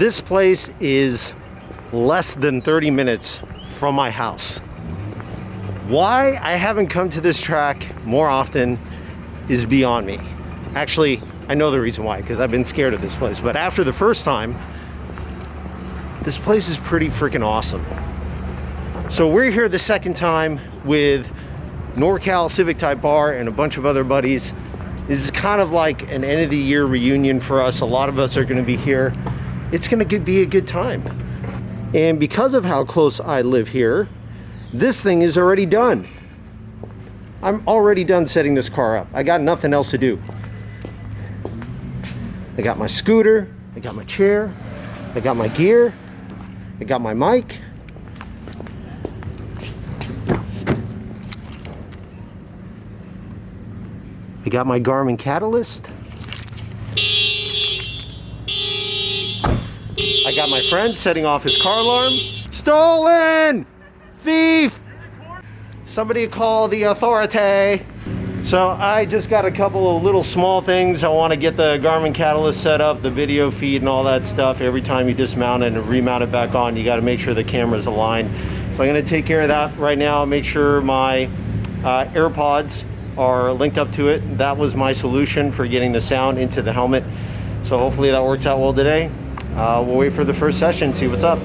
This place is less than 30 minutes from my house. Why I haven't come to this track more often is beyond me. Actually, I know the reason why, because I've been scared of this place. But after the first time, this place is pretty freaking awesome. So we're here the second time with NorCal Civic Type R and a bunch of other buddies. This is kind of like an end of the year reunion for us. A lot of us are going to be here. It's going to be a good time. And because of how close I live here, this thing is already done. I'm already done setting this car up. I got nothing else to do. I got my scooter, I got my chair, I got my gear, I got my mic. I got my Garmin Catalyst. I got my friend setting off his car alarm. Stolen! Thief! Somebody call the authority. So I just got a couple of little small things. I want to get the Garmin Catalyst set up, the video feed and all that stuff. Every time you dismount it and remount it back on, you got to make sure the camera's aligned. So I'm going to take care of that right now. Make sure my AirPods are linked up to it. That was my solution for getting the sound into the helmet. So hopefully that works out well today. We'll wait for the first session, see what's up.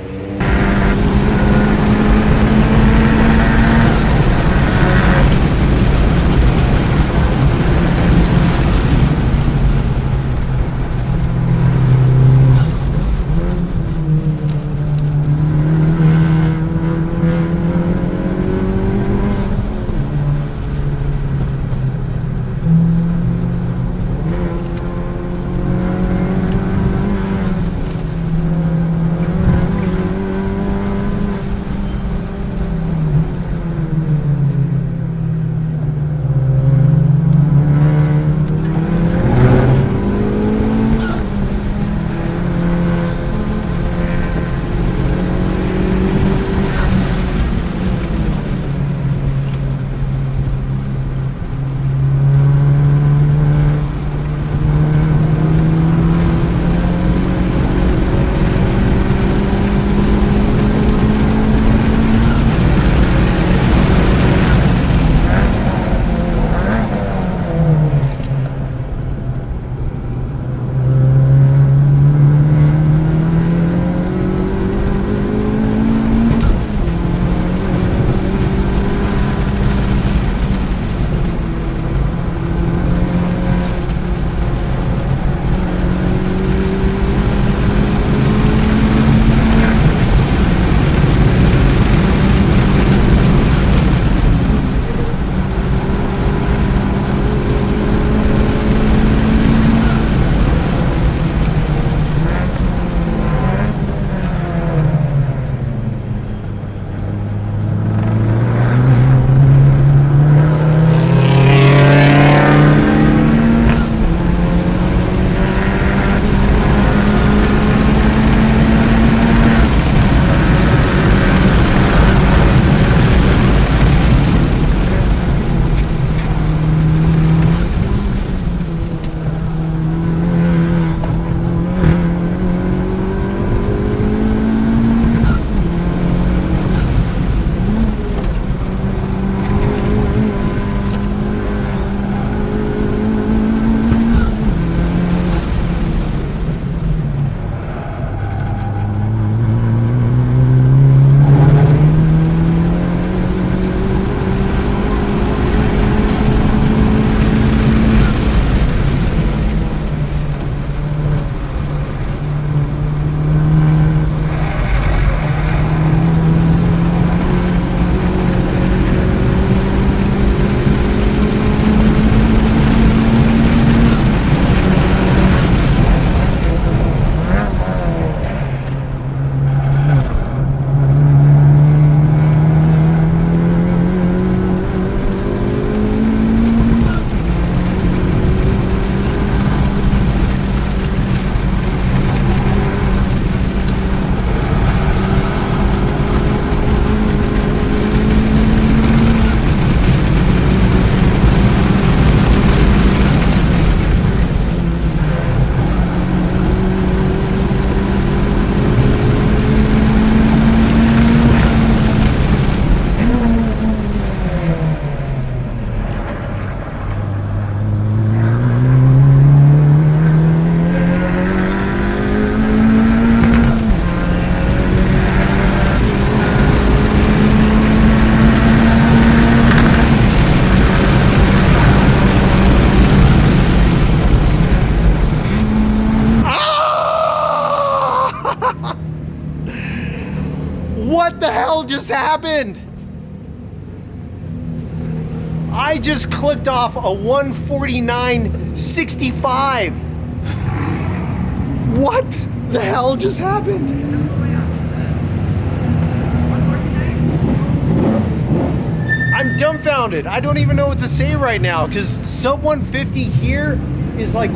What the hell just happened? I just clicked off a 149.65. What the hell just happened? I'm dumbfounded. I don't even know what to say right now, because sub 150 here is like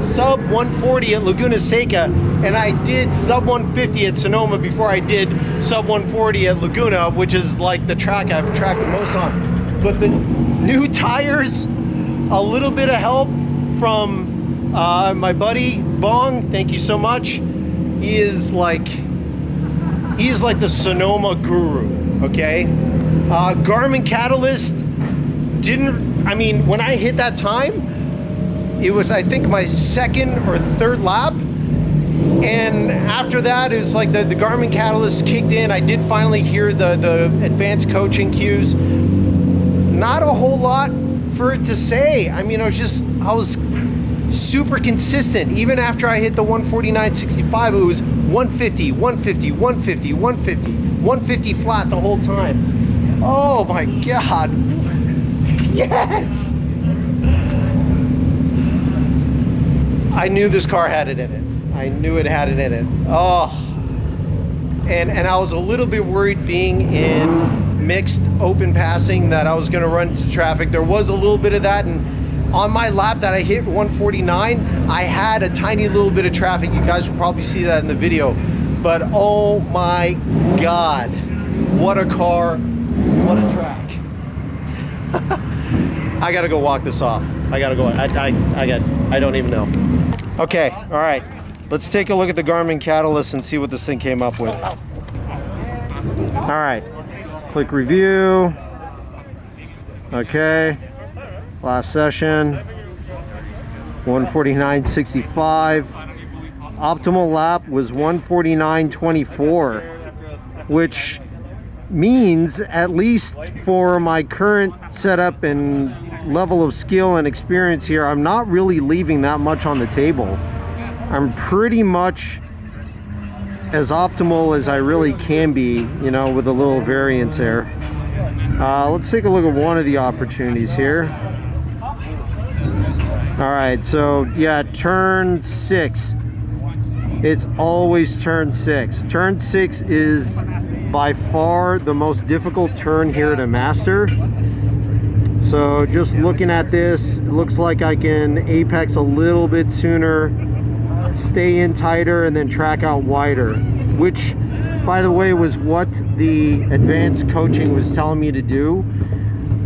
sub 140 at Laguna Seca, and I did sub 150 at Sonoma before I did sub 140 at Laguna, which is like the track I've tracked the most on. But the new tires, a little bit of help from my buddy Bong, thank you so much. He is like the Sonoma guru, okay? Garmin Catalyst I mean, when I hit that time, it was, I think, my second or third lap. And after that, it was like the Garmin Catalyst kicked in. I did finally hear the advanced coaching cues. Not a whole lot for it to say. I mean, I was super consistent. Even after I hit the 149.65, it was 150, 150, 150, 150, 150 flat the whole time. Oh my God. Yes! I knew this car had it in it. I knew it had it in it. Oh. And I was a little bit worried being in mixed open passing that I was going to run into traffic. There was a little bit of that, and on my lap that I hit 149, I had a tiny little bit of traffic. You guys will probably see that in the video. But oh my God, what a car, what a track. I gotta go walk this off. I gotta go, I don't even know. Okay, all right. Let's take a look at the Garmin Catalyst and see what this thing came up with. All right, click review. Okay, last session, 149.65. Optimal lap was 149.24, which means, at least for my current setup and level of skill and experience here, I'm not really leaving that much on the table. I'm pretty much as optimal as I really can be, you know, with a little variance there. Let's take a look at one of the opportunities here. All right, so yeah, turn 6. It's always turn 6. Turn 6 is by far the most difficult turn here to master. So just looking at this, it looks like I can apex a little bit sooner, stay in tighter, and then track out wider, which, by the way, was what the advanced coaching was telling me to do.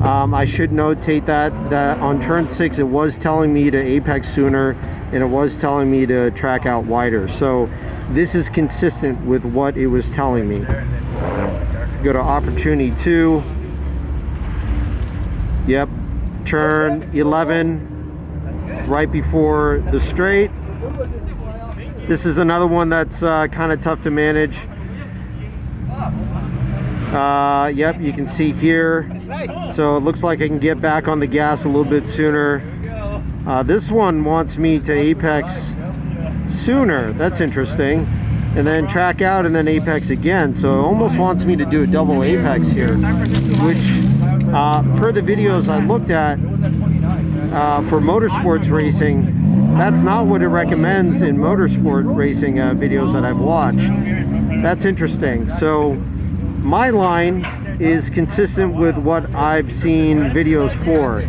I should notate that on turn 6 it was telling me to apex sooner, and it was telling me to track out wider. So this is consistent with what it was telling me. Go to opportunity 2. Yep, turn 11 right before the straight. This is another one that's kind of tough to manage. Yep, you can see here. So it looks like I can get back on the gas a little bit sooner. This one wants me to apex sooner. That's interesting. And then track out and then apex again. So it almost wants me to do a double apex here, which per the videos I looked at for motorsports racing, that's not what it recommends in motorsport racing videos that I've watched. That's interesting. So my line is consistent with what I've seen videos for.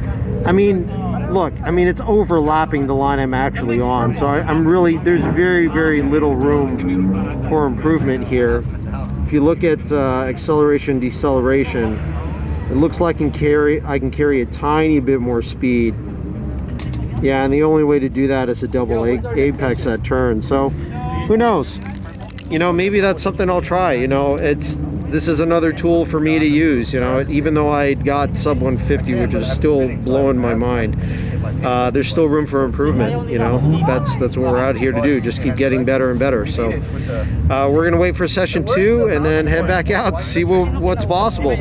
I mean, look, I mean, it's overlapping the line I'm actually on. So I'm really, there's very, very little room for improvement here. If you look at acceleration, deceleration, it looks like I can carry a tiny bit more speed. Yeah, and the only way to do that is a double apex at turn. So who knows? You know, maybe that's something I'll try. You know, this is another tool for me to use. You know, even though I got sub 150, which is still blowing my mind, there's still room for improvement. You know, that's what we're out here to do. Just keep getting better and better. So we're gonna wait for session 2 and then head back out to see what's possible.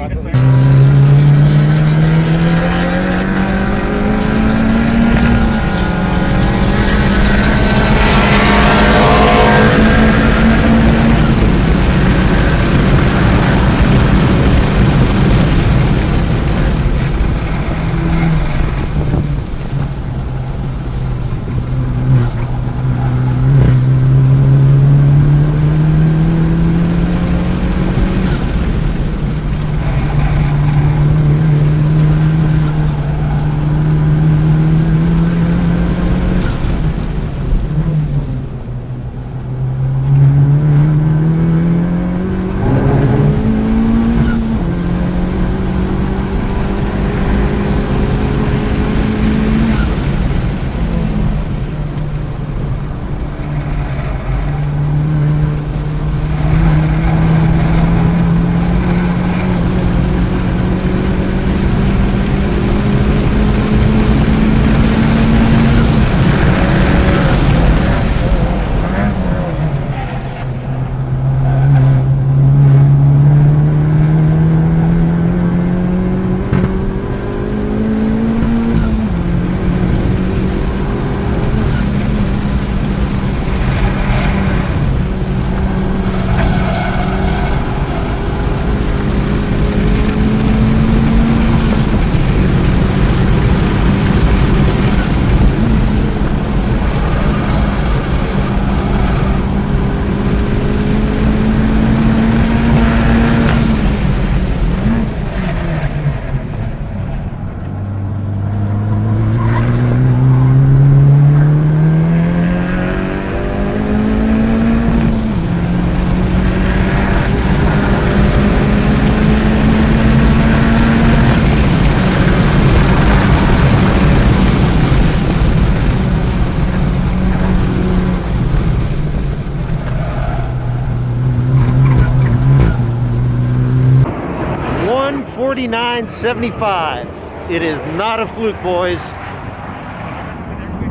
149.75. It is not a fluke, boys.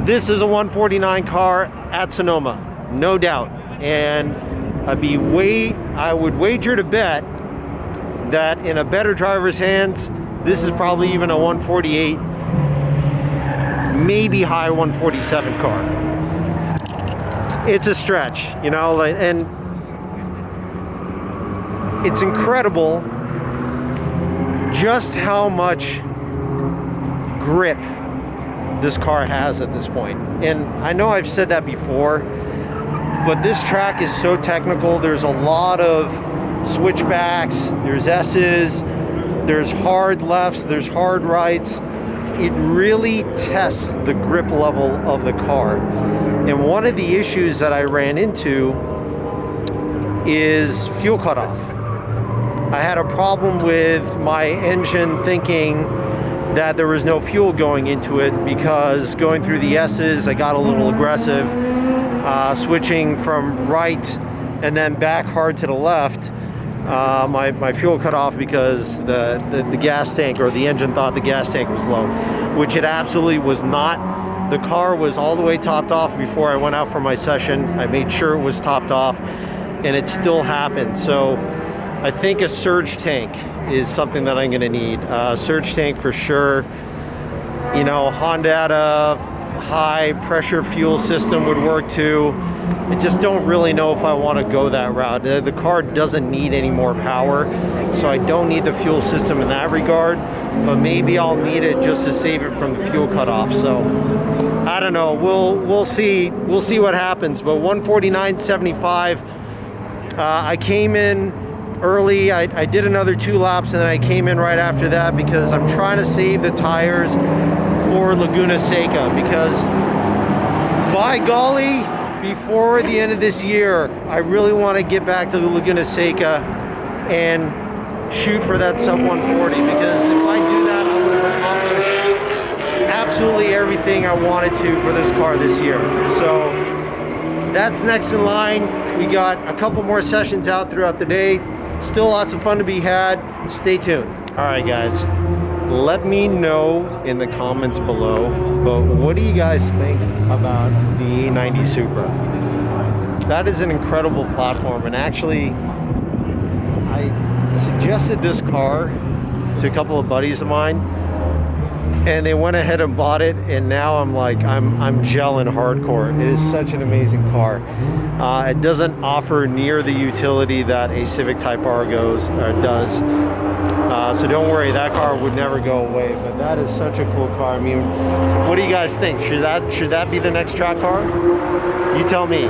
This is a 149 car at Sonoma, no doubt. And I would wager to bet that in a better driver's hands, this is probably even a 148, maybe high 147 car. It's a stretch, you know, and it's incredible just how much grip this car has at this point. And I know I've said that before, but this track is so technical. There's a lot of switchbacks, there's S's, there's hard lefts, there's hard rights. It really tests the grip level of the car. And one of the issues that I ran into is fuel cutoff. I had a problem with my engine thinking that there was no fuel going into it, because going through the S's, I got a little aggressive, switching from right and then back hard to the left. My fuel cut off because the gas tank, or the engine thought the gas tank was low, which it absolutely was not. The car was all the way topped off before I went out for my session. I made sure it was topped off, and it still happened. So I think a surge tank is something that I'm gonna need. Surge tank for sure. You know, Honda high pressure fuel system would work too. I just don't really know if I want to go that route. The car doesn't need any more power, so I don't need the fuel system in that regard, but maybe I'll need it just to save it from the fuel cutoff. So I don't know, we'll see what happens. But 149.75, I came in early. I did another 2 laps, and then I came in right after that because I'm trying to save the tires for Laguna Seca, because by golly, before the end of this year, I really want to get back to the Laguna Seca and shoot for that sub 140, because if I do that, I would have accomplished absolutely everything I wanted to for this car this year. So that's next in line. We got a couple more sessions out throughout the day. Still lots of fun to be had. Stay tuned. All right, guys. Let me know in the comments below, but what do you guys think about the E90 Supra? That is an incredible platform, and actually I suggested this car to a couple of buddies of mine, and they went ahead and bought it, and now I'm like, I'm gelling hardcore. It is such an amazing car. It doesn't offer near the utility that a Civic Type R does. So don't worry, that car would never go away, but that is such a cool car. I mean, what do you guys think? Should that be the next track car? You tell me.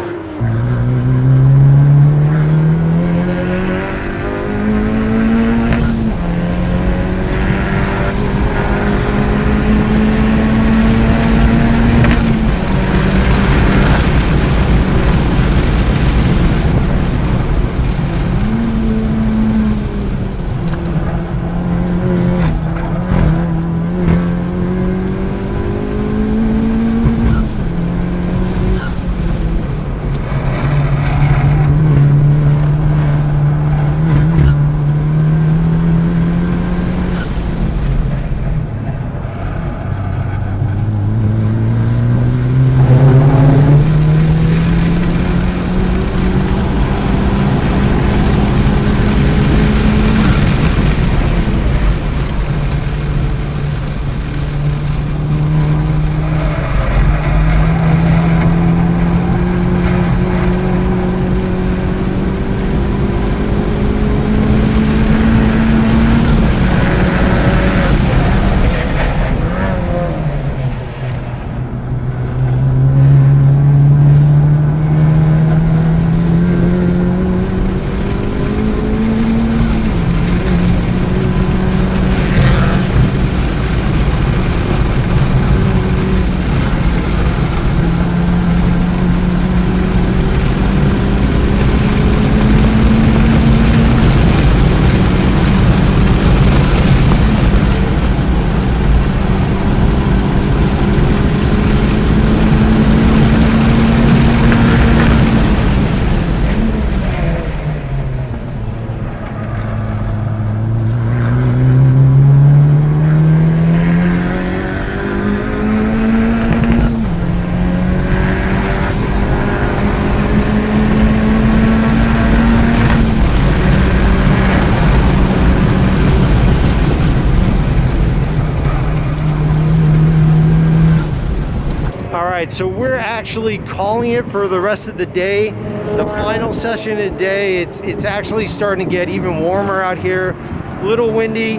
right, so we're actually calling it for the rest of the day. The final session of the day. It's actually starting to get even warmer out here, a little windy,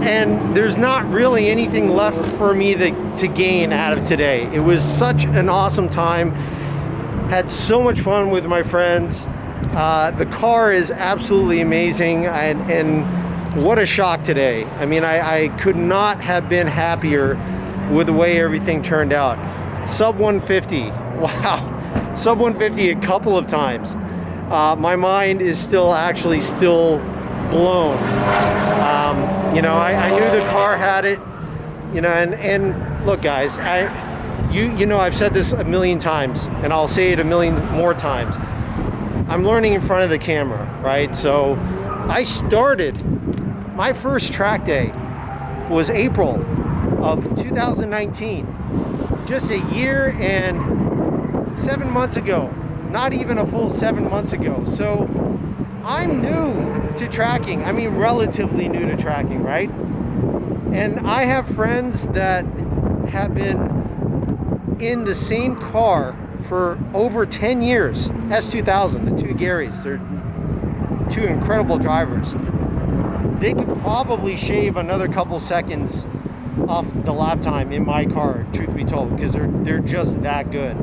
and there's not really anything left for me to gain out of today. It was such an awesome time. Had so much fun with my friends. The car is absolutely amazing, and what a shock today. I mean, I could not have been happier with the way everything turned out. Sub 150, wow, sub 150 a couple of times. My mind is still blown. You know, I knew the car had it, you know, and look guys, you know, I've said this a million times, and I'll say it a million more times. I'm learning in front of the camera, right? So I started, my first track day was April of 2019. Just a year and 7 months ago, not even a full 7 months ago. So I'm new to tracking. I mean, relatively new to tracking, right? And I have friends that have been in the same car for over 10 years. S2000, the two Garys, they're two incredible drivers. They could probably shave another couple seconds off the lap time in my car, truth be told, because they're just that good.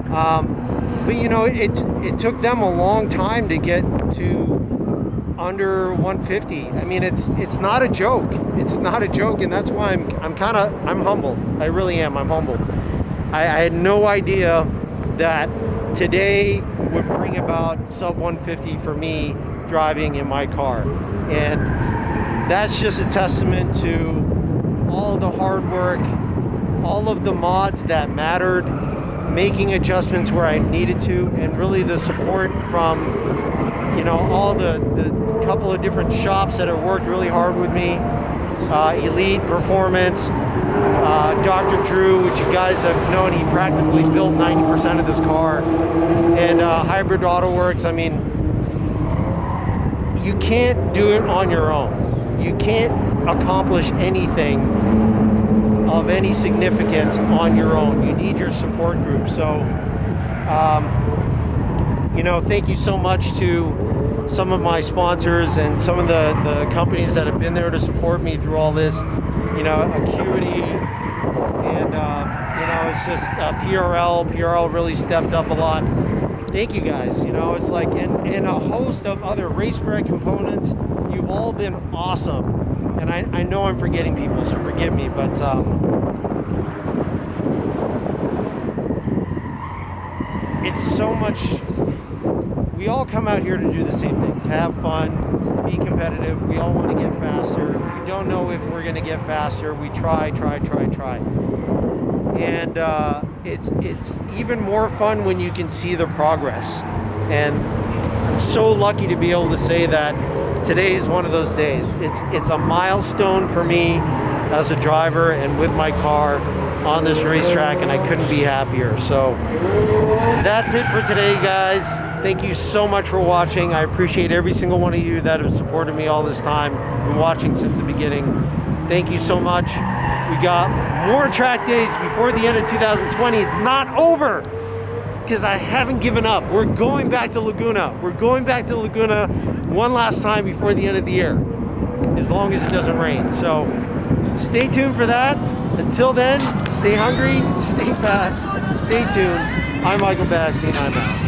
But you know, it took them a long time to get to under 150. I mean, it's not a joke. It's not a joke, and that's why I'm humbled. I really am. I'm humbled. I had no idea that today would bring about sub 150 for me driving in my car, and that's just a testament to all the hard work, all of the mods that mattered, making adjustments where I needed to, and really the support from, you know, all the couple of different shops that have worked really hard with me. Elite Performance, Dr. Drew, which you guys have known, he practically built 90% of this car, and Hybrid Auto Works. I mean, you can't do it on your own. You can't accomplish anything of any significance on your own. You need your support group. So, you know, thank you so much to some of my sponsors and some of the companies that have been there to support me through all this. You know, Acuity, and you know, it's just PRL really stepped up a lot. Thank you guys. You know, it's like, and a host of other Raceway components. You've all been awesome. And I know I'm forgetting people, so forgive me, but it's so much. We all come out here to do the same thing, to have fun, be competitive. We all want to get faster. We don't know if we're going to get faster. We try. And it's even more fun when you can see the progress. And I'm so lucky to be able to say that today is one of those days. It's a milestone for me as a driver and with my car on this racetrack, and I couldn't be happier. So that's it for today, guys. Thank you so much for watching. I appreciate every single one of you that have supported me all this time, been watching since the beginning. Thank you so much. We got more track days before the end of 2020. It's not over, because I haven't given up. We're going back to Laguna. We're going back to Laguna one last time before the end of the year, as long as it doesn't rain. So stay tuned for that. Until then, stay hungry, stay fast, stay tuned. I'm Michael Bastian, I'm out.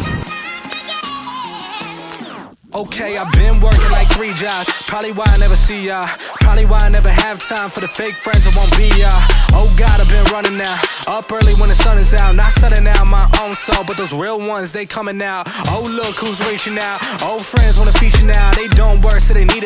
Okay, I've been working like 3 jobs. Probably why I never see ya. Probably why I never have time for the fake friends that won't be ya. Oh God, I've been running now. Up early when the sun is out. Not setting out my own soul, but those real ones, they coming out. Oh look who's reaching out. Old friends wanna feature now. They don't work, so they need it.